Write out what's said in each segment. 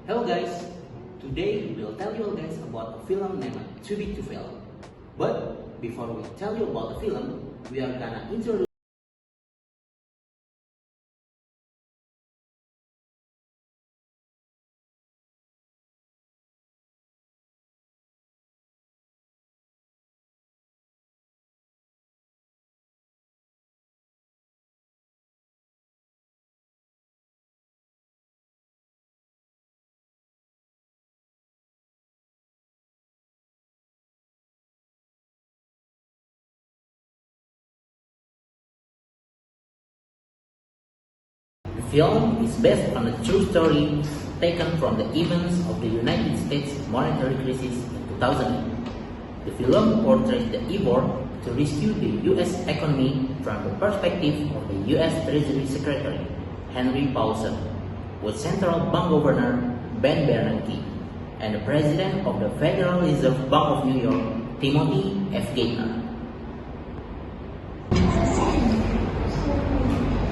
Hello guys, today we will tell you all guys about a film named Too Big to Fail. But before we tell you about the film, we are gonna introduce The film is based on a true story taken from the events of the United States monetary crisis in 2008. The film portrays the effort to rescue the U.S. economy from the perspective of the U.S. Treasury Secretary, Henry Paulson, with Central Bank Governor Ben Bernanke, and the President of the Federal Reserve Bank of New York, Timothy F. Geithner.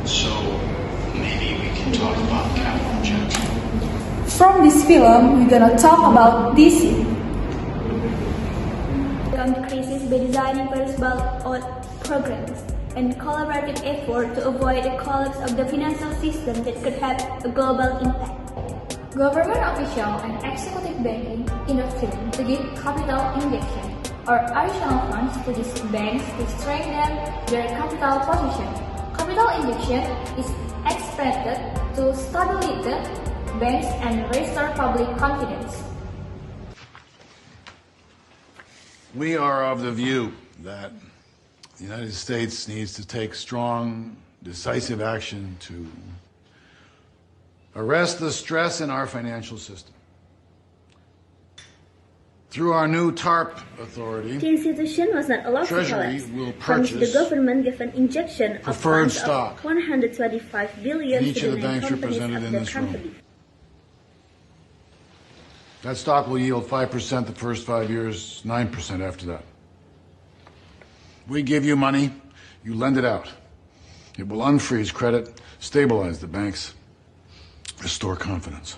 So, maybe we can talk about capital injection. From this film, we're gonna talk about DC. The crisis by designing various bailout programs and collaborative effort to avoid a collapse of the financial system that could have a global impact. Government official and executive banking intervened to give capital injection or additional funds to these banks to strengthen their capital position. Capital injection is expected to stabilize banks and restore public confidence. We are of the view that the United States needs to take strong, decisive action to arrest the stress in our financial system. Through our new TARP authority, The institution was not allowed Treasury to will collapse. purchase The government gave an injection of preferred funds stock of $125 billion in each to of the the nine banks companies represented of in the this company. room. That stock will yield 5% the first 5 years, 9% after that. We give you money, you lend it out. It will unfreeze credit, stabilize the banks, restore confidence.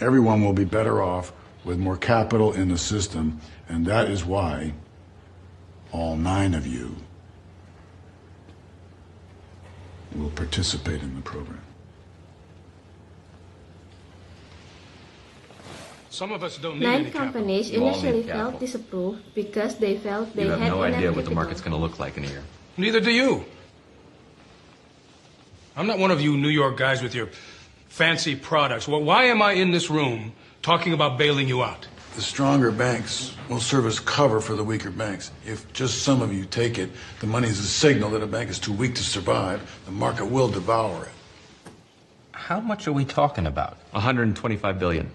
Everyone will be better off with more capital in the system, and that is why all 9 of you will participate in the program. Some of us don't need 9 any capital. companies You all initially need felt capital. disapproved because they felt they You had have no enough idea what the capital. market's going to look like in a year. Neither do you. I'm not one of you New York guys with your fancy products. Well, why am I in this room talking about bailing you out? The stronger banks will serve as cover for the weaker banks. If just some of you take it, the money is a signal that a bank is too weak to survive. The market will devour it. How much are we talking about? 125 billion.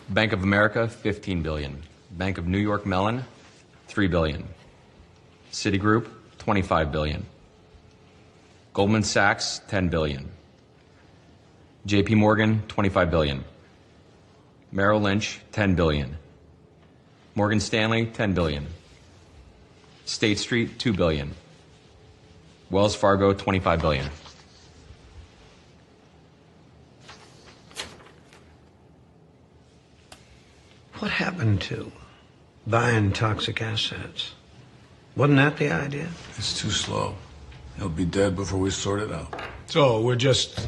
Bank of America, 15 billion. Bank of New York Mellon, 3 billion. Citigroup, 25 billion. Goldman Sachs, 10 billion. JP Morgan, 25 billion. Merrill Lynch, 10 billion. Morgan Stanley, 10 billion. State Street, 2 billion. Wells Fargo, 25 billion. What happened to buying toxic assets? Wasn't that the idea? It's too slow. He'll be dead before we sort it out. So we're just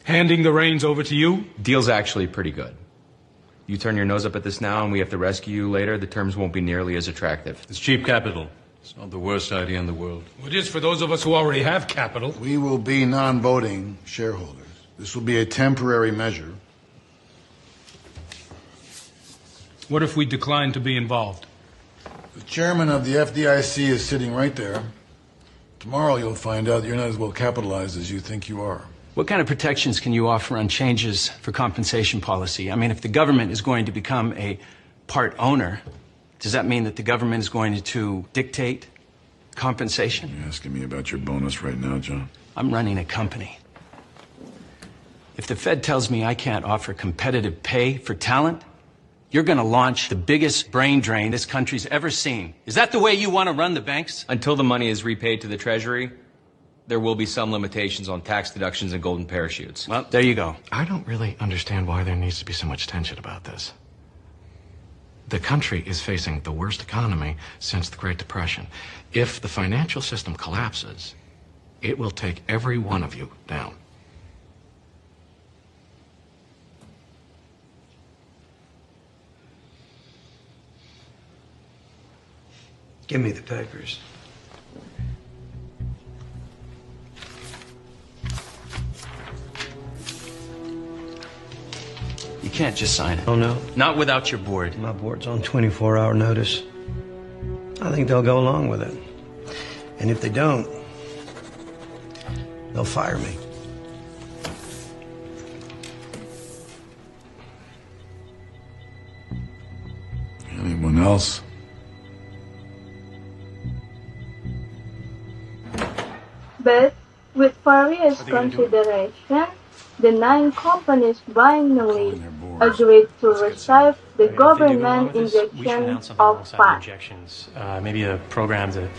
handing the reins over to you? Deal's actually pretty good. You turn your nose up at this now and we have to rescue you later, the terms won't be nearly as attractive. It's cheap capital. It's not the worst idea in the world. Well, it is for those of us who already have capital. We will be non-voting shareholders. This will be a temporary measure. What if we decline to be involved? The chairman of the FDIC is sitting right there. Tomorrow you'll find out you're not as well capitalized as you think you are. What kind of protections can you offer on changes for compensation policy? I mean, if the government is going to become a part owner, does that mean that the government is going to dictate compensation? You're asking me about your bonus right now, John? I'm running a company. If the Fed tells me I can't offer competitive pay for talent, you're going to launch the biggest brain drain this country's ever seen. Is that the way you want to run the banks? Until the money is repaid to the Treasury, there will be some limitations on tax deductions and golden parachutes. Well, there you go. I don't really understand why there needs to be so much tension about this. The country is facing the worst economy since the Great Depression. If the financial system collapses, it will take every one of you down. Give me the papers. You can't just sign it. Oh, no? Not without your board. My board's on 24-hour notice. I think they'll go along with it. And if they don't, they'll fire me. Anyone else? But with various considerations, the 9 companies finally agreed to receive the government injection of funds. Maybe a program to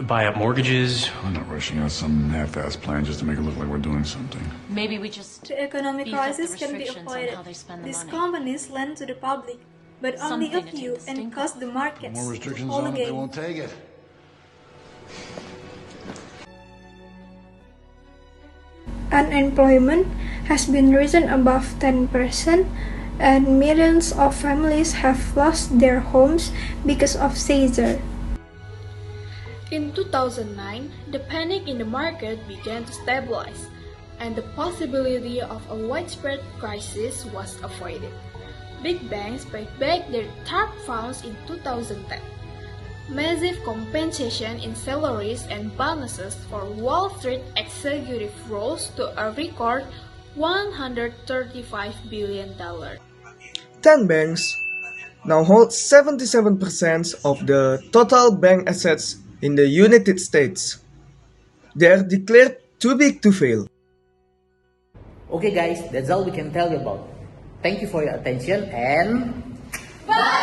buy up mortgages. We're not rushing out some half-assed plan just to make it look like we're doing something. Maybe we just The economic crisis can be avoided. These companies lend to the public, but only a few, and cost the markets. More restrictions all on it, again. they won't take it. Unemployment has been risen above 10%, and millions of families have lost their homes because of seizure. In 2009, the panic in the market began to stabilize, and the possibility of a widespread crisis was avoided. Big banks paid back their TARP funds in 2010. Massive compensation in salaries and bonuses for Wall Street executive rose to a record $135 billion. 10 banks now hold 77% of the total bank assets in the United States. They are declared too big to fail. Okay guys, that's all we can tell you about. Thank you for your attention and... Bye!